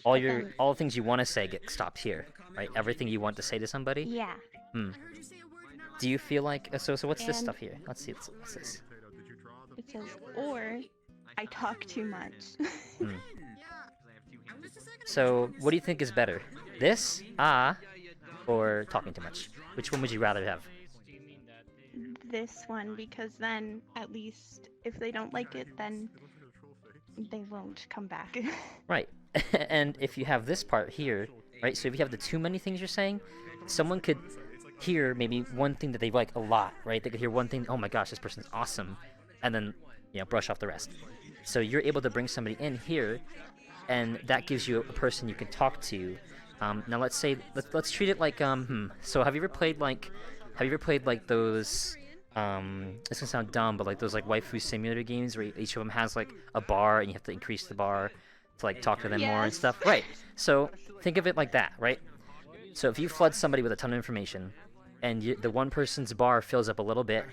all the things you want to say get stopped here, right? Everything you want to say to somebody. Yeah. Do you feel like so what's this stuff here? Let's see. What's this? It says or I talk too much. So what do you think is better? This or talking too much? Which one would you rather have? This one, because then at least if they don't like it, then they won't come back. Right. And if you have this part here, right? So if you have the too many things you're saying, someone could hear maybe one thing that they like a lot, right? They could hear one thing, oh my gosh, this person's awesome, and then brush off the rest. So you're able to bring somebody in here, and that gives you a person you can talk to. Now let's say let's treat it like So have you ever played like those it's gonna sound dumb, but like those like waifu simulator games where each of them has like a bar and you have to increase the bar to like talk to them more and stuff? Right. So think of it like that, right? So if you flood somebody with a ton of information and the one person's bar fills up a little bit,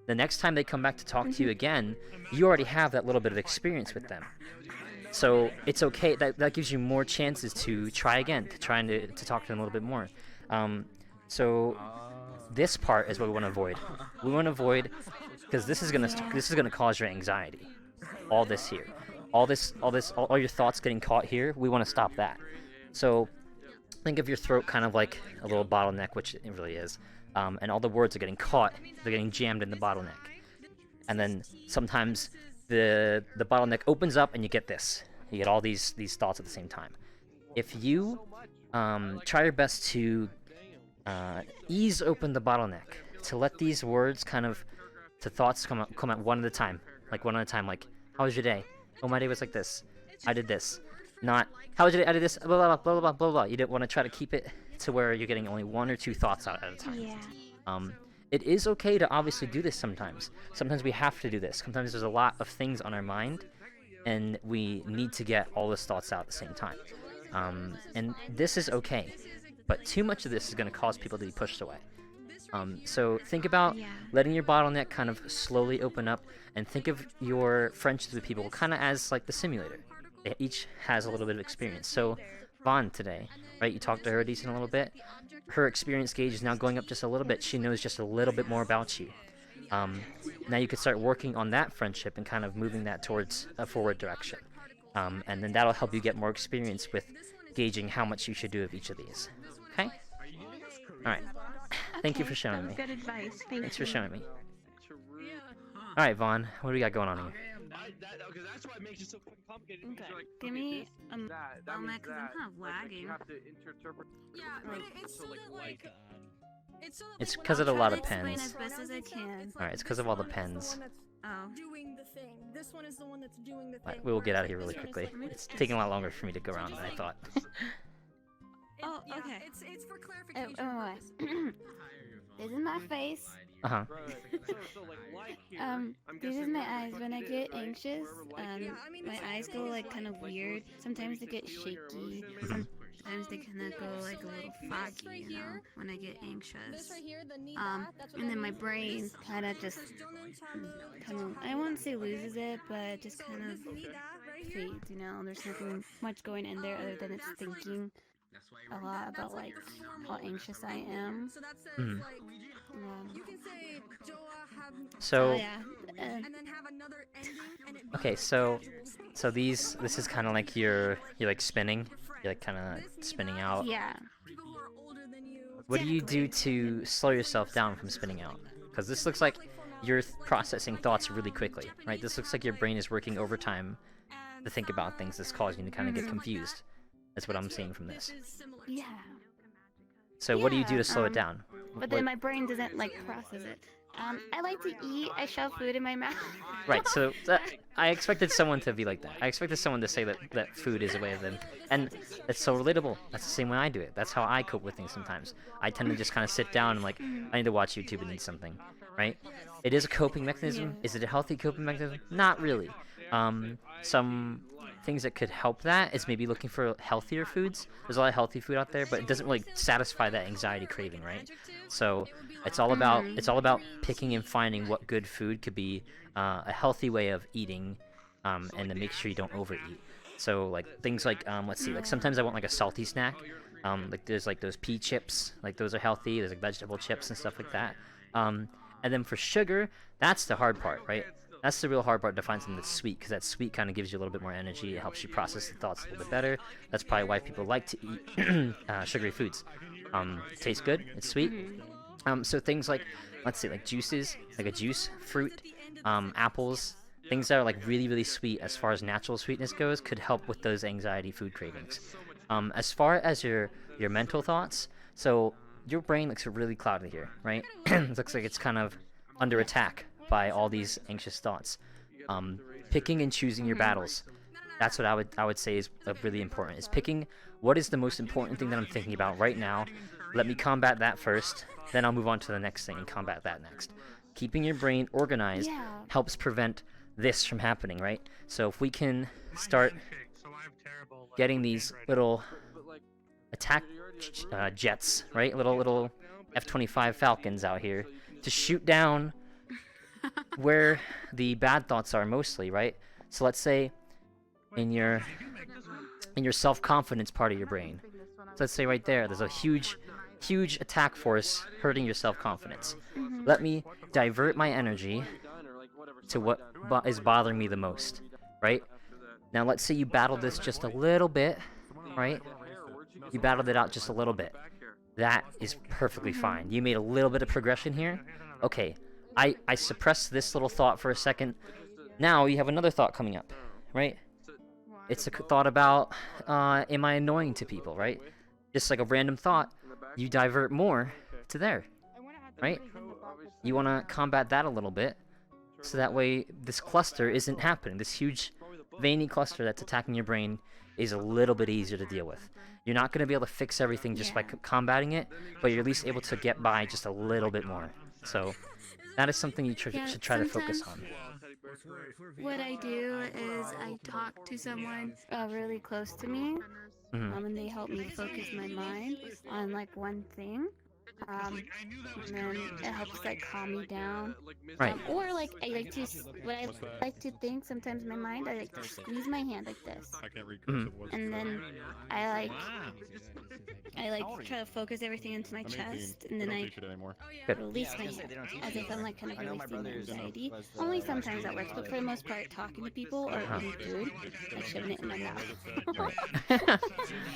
the next time they come back to talk to you again, you already have that little bit of experience with them. So it's okay. That gives you more chances to try again, to talk to them a little bit more. So this part is what we want to avoid. We want to avoid because this is gonna cause your anxiety. All this here, all your thoughts getting caught here. We want to stop that. So think of your throat kind of like a little bottleneck, which it really is. And all the words are getting caught. They're getting jammed in the bottleneck. And then sometimes the bottleneck opens up and you get this. You get all these thoughts at the same time. If you try your best to ease open the bottleneck, to let these words to thoughts come at one at a time. Like, how was your day? Oh, my day was like this. I did this. Not, how was your day? I did this, blah, blah, blah, blah, blah, blah. You don't want to try to keep it to where you're getting only one or two thoughts out at a time. Yeah. It is okay to obviously do this sometimes. Sometimes we have to do this. Sometimes there's a lot of things on our mind, and we need to get all those thoughts out at the same time. And this is okay, but too much of this is going to cause people to be pushed away. So think about letting your bottleneck kind of slowly open up, and think of your friendships with people kind of as like the simulator. They each has a little bit of experience. So Vaughn today, right? You talked to her a decent little bit. Her experience gauge is now going up just a little bit. She knows just a little bit more about you. Now you can start working on that friendship and kind of moving that towards a forward direction. And then that'll help you get more experience with gauging how much you should do of each of these. Okay? Alright. Thank you for showing me. Good advice. Thanks for showing me. Alright, Vaughn, what do we got going on here? Okay, that's why it makes it so fucking complicated. Okay. Like, Give me a moment means because I'm kind of lagging. You have to interpret. Yeah, but it's so that like. It's because of a lot of Explain pens. as best as I can. Alright, it's because of all the pens. Oh. Doing the thing. This one is the one that's doing the thing. Right, we will get out of here really quickly. It's taking a lot longer for me to go around than I thought. Oh, okay. It's for clarification. This is my face. Uh-huh. This is my eyes. When I get anxious, my eyes go like kind of weird. Sometimes they get shaky. Sometimes they kind of go like a little foggy, you know, when I get anxious. And then my brain kind of just, I won't say loses it, but just kind of fades, you know. There's nothing much going in there other than it's thinking a lot about like how anxious I am. Mhm. So So, okay, so this is kind of like you're like spinning. You're like kind of spinning out. Yeah. What do you do to slow yourself down from spinning out? Because this looks like you're processing thoughts really quickly, right? This looks like your brain is working overtime to think about things that's causing you to kind of get confused. That's what I'm seeing from this. Yeah. So what do you do to slow it down? But then my brain doesn't like process it. I like to eat. I shove food in my mouth. Right, so I expected someone to be like that. I expected someone to say that food is a way of them. And it's so relatable. That's the same way I do it. That's how I cope with things sometimes. I tend to just kind of sit down and like, I need to watch YouTube and eat something, right? It is a coping mechanism. Is it a healthy coping mechanism? Not really. Some things that could help that is maybe looking for healthier foods. There's a lot of healthy food out there, but it doesn't really satisfy that anxiety craving, right? So it's all about picking and finding what good food could be a healthy way of eating, and to make sure you don't overeat. So like things like let's see, like sometimes I want like a salty snack. Like there's like those pea chips, like those are healthy. There's like vegetable chips and stuff like that. And then for sugar, that's the hard part, right? That's the real hard part, to find something that's sweet, because that sweet kind of gives you a little bit more energy. It helps you process the thoughts a little bit better. That's probably why people like to eat sugary foods. It tastes good. It's sweet. So things like, let's say, like juices, like a juice, fruit, apples, things that are like really, really sweet as far as natural sweetness goes, could help with those anxiety food cravings. As far as your mental thoughts, so your brain looks really cloudy here, right? It looks like it's kind of under attack by all these anxious thoughts. Picking and choosing your battles. That's what I would say is really important. Is picking what is the most important thing that I'm thinking about right now. Let me combat that first, then I'll move on to the next thing and combat that next. Keeping your brain organized helps prevent this from happening, right? So if we can start getting these little attack jets, right? Little F-25 Falcons out here to shoot down where the bad thoughts are mostly, right? So let's say in your self-confidence part of your brain. So let's say right there's a huge attack force hurting your self-confidence. Let me divert my energy to what is bothering me the most, right? Now let's say you battled this just a little bit, right? You battled it out just a little bit. That is perfectly fine. You made a little bit of progression here. Okay, I suppressed this little thought for a second. Now you have another thought coming up, right? It's a thought about, am I annoying to people, right? Just like a random thought, you divert more to there, right? You want to combat that a little bit, so that way this cluster isn't happening. This huge veiny cluster that's attacking your brain is a little bit easier to deal with. You're not going to be able to fix everything just by combating it, but you're at least able to get by just a little bit more. So that is something you should try to focus on. What I do is I talk to someone really close to me, and they help me focus my mind on like one thing. And then it helps like calm me down. Right. Or like I like to what I What's that? like to think sometimes in my mind, I like to squeeze my hand like this. I can't read Mhm. cursive. What's And then I like Wow. try to focus everything into my I'm 18. chest, and They then don't I teach it anymore. Good. release Yeah, I my was gonna say, hand they don't teach as it if I'm like kind of I know my releasing my brother's anxiety. was, Only last sometimes year, that works, but for the most part, talking to people or Uh-huh. eating food, like shoving it in my mouth.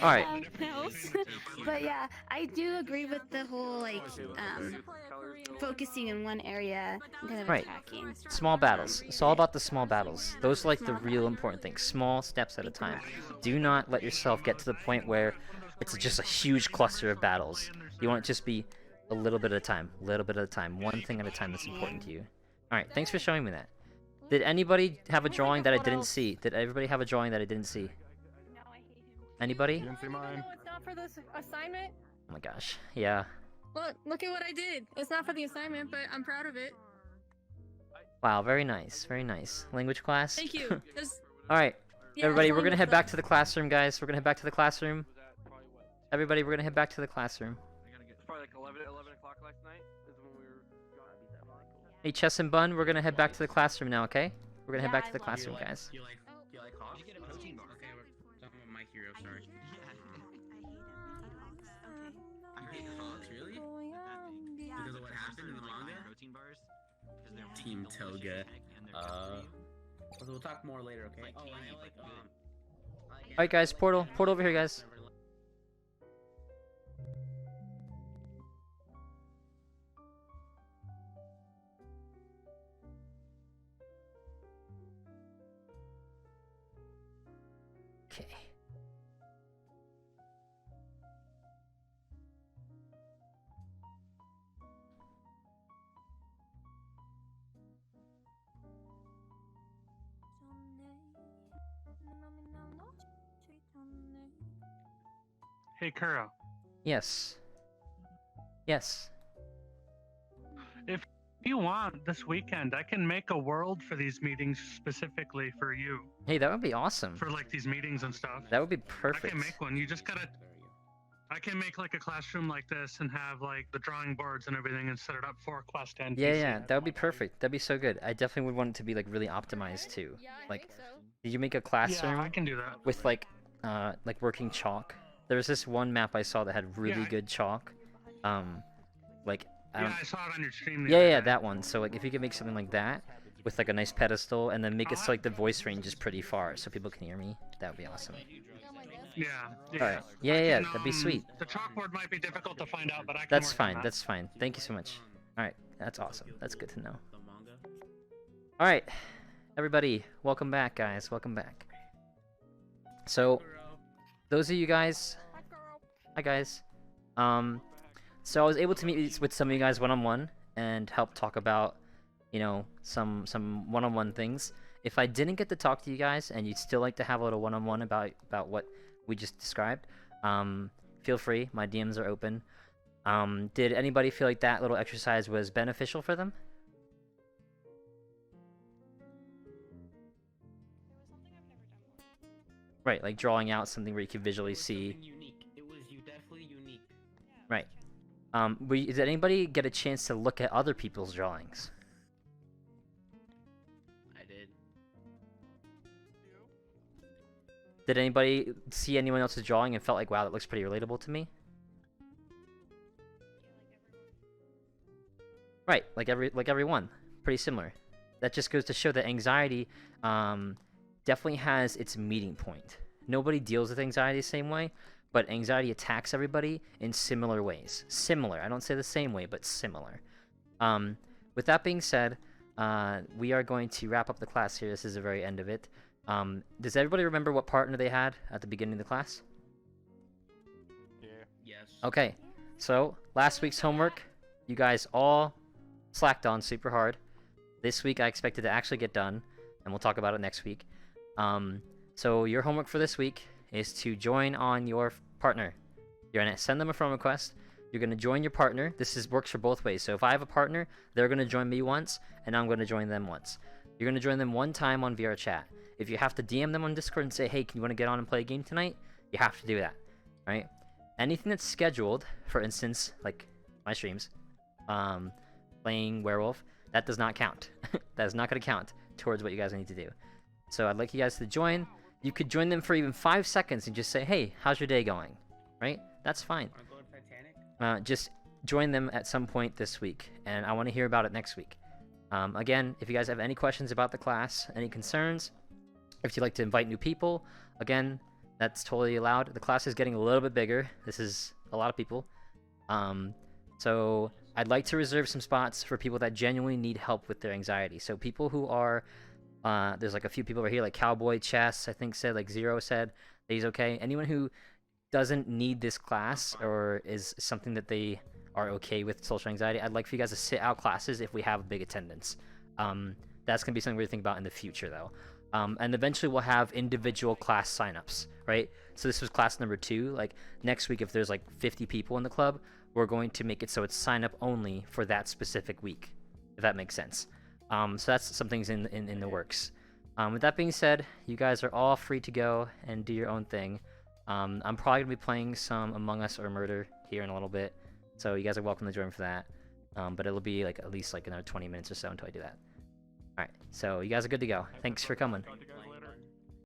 All right. Helps. But yeah, I do agree with the whole like focusing in one area and kind of Right. attacking. Small battles. It's all about the small battles. Those are like the real important things. Small steps at a time. Do not let yourself get to the point where it's just a huge cluster of battles. You want it to just be a little bit at a time. A little bit at a time. One thing at a time that's important to you. Alright, thanks for showing me that. Did anybody have a drawing that I didn't see? Did everybody have a drawing that I didn't see? Anybody? You didn't see mine. No, it's not for this assignment. Oh my gosh. Yeah. Look at what I did. It's not for the assignment, but I'm proud of it. Wow, very nice. Very nice. Language class? Thank you. Just- Alright. Yeah, Everybody, it's we're gonna language head back class. to the classroom, guys. We're gonna head back to the classroom. Everybody, we're gonna head back to the classroom. It's probably like 11 o'clock last night is when we were gone. Hey, Chess and Bun, we're gonna head back to the classroom now, okay? We're gonna head back to the Do classroom, you like, guys. Do you like hogs? Okay, we're talking about my hero, sorry. I hate hogs, really? Because of what happened in the manga? Team Toga. So we'll talk more later, okay? Oh, and I like, Alright, guys, portal over here, guys. Okay. Hey, Kuro. Yes. Yes. If you want this weekend, I can make a world for these meetings specifically for you. Hey, that would be awesome. For like these meetings and stuff. That would be I perfect. can make one. You just gotta. I can make like a classroom like this and have like the drawing boards and everything and set it up for Quest and Yeah, PC. yeah, that would be perfect. That'd be so good. I definitely would want it to be like really optimized too. Like, did you make a classroom I can do that. with like working chalk? There was this one map I saw that had really Yeah, good chalk. Like I Yeah, don't. I saw it on your stream. The Yeah, other yeah, day. that one. So like, if you could make something like that with like a nice pedestal, and then make it so like the voice range is pretty far, so people can hear me, that would be awesome. Yeah. All right. Yeah, yeah, yeah, that'd be sweet. The chalkboard might be difficult to find out, but I can That's work on fine. that. That's fine. Thank you so much. All right, that's awesome. That's good to know. All right, everybody, welcome back, guys. Welcome back. So, those of you guys, hi guys. So I was able to meet with some of you guys one-on-one and help talk about, you know, some one-on-one things. If I didn't get to talk to you guys and you'd still like to have a little one-on-one about what we just described, feel free. My DMs are open. Did anybody feel like that little exercise was beneficial for them? Right, like drawing out something where you can visually see. Unique. It was definitely unique. Right. Did anybody get a chance to look at other people's drawings? I did. Did anybody see anyone else's drawing and felt like, wow, that looks pretty relatable to me? Right, like everyone, pretty similar. That just goes to show that anxiety definitely has its meeting point. Nobody deals with anxiety the same way, but anxiety attacks everybody in similar ways. Similar, I don't say the same way, but similar. With that being said, we are going to wrap up the class here. This is the very end of it. Does everybody remember what partner they had at the beginning of the class? Yeah. Yes. Okay, so last week's homework, you guys all slacked on super hard. This week I expected to actually get done, and we'll talk about it next week. So your homework for this week is to join on your partner. You're gonna send them a friend request. You're gonna join your partner. Works for both ways. So if I have a partner, they're gonna join me once, and I'm gonna join them once. You're gonna join them one time on VRChat. If you have to DM them on Discord and say, hey, can you want to get on and play a game tonight? You have to do that, right? Anything that's scheduled, for instance, like my streams, playing werewolf, that does not count. That is not going to count towards what you guys need to do. So I'd like you guys to join. You could join them for even 5 seconds and just say, hey, how's your day going? Right? That's fine. Just join them at some point this week, and I want to hear about it next week. Again, if you guys have any questions about the class, any concerns, if you'd like to invite new people, again, that's totally allowed. The class is getting a little bit bigger. This is a lot of people. So I'd like to reserve some spots for people that genuinely need help with their anxiety. So people who are, there's like a few people over here, like Cowboy Chess, I think said, like Zero said that he's okay. Anyone who doesn't need this class or is something that they are okay with social anxiety, I'd like for you guys to sit out classes if we have a big attendance. That's going to be something we're going to think about in the future, though. And eventually we'll have individual class signups, right? So this was class number 2. Like, next week, if there's like 50 people in the club, we're going to make it so it's sign up only for that specific week, if that makes sense. So that's some things in the works. With that being said, you guys are all free to go and do your own thing. I'm probably going to be playing some Among Us or Murder here in a little bit, so you guys are welcome to join for that. But it'll be like at least like another 20 minutes or so until I do that. Alright, so you guys are good to go. Thanks for coming.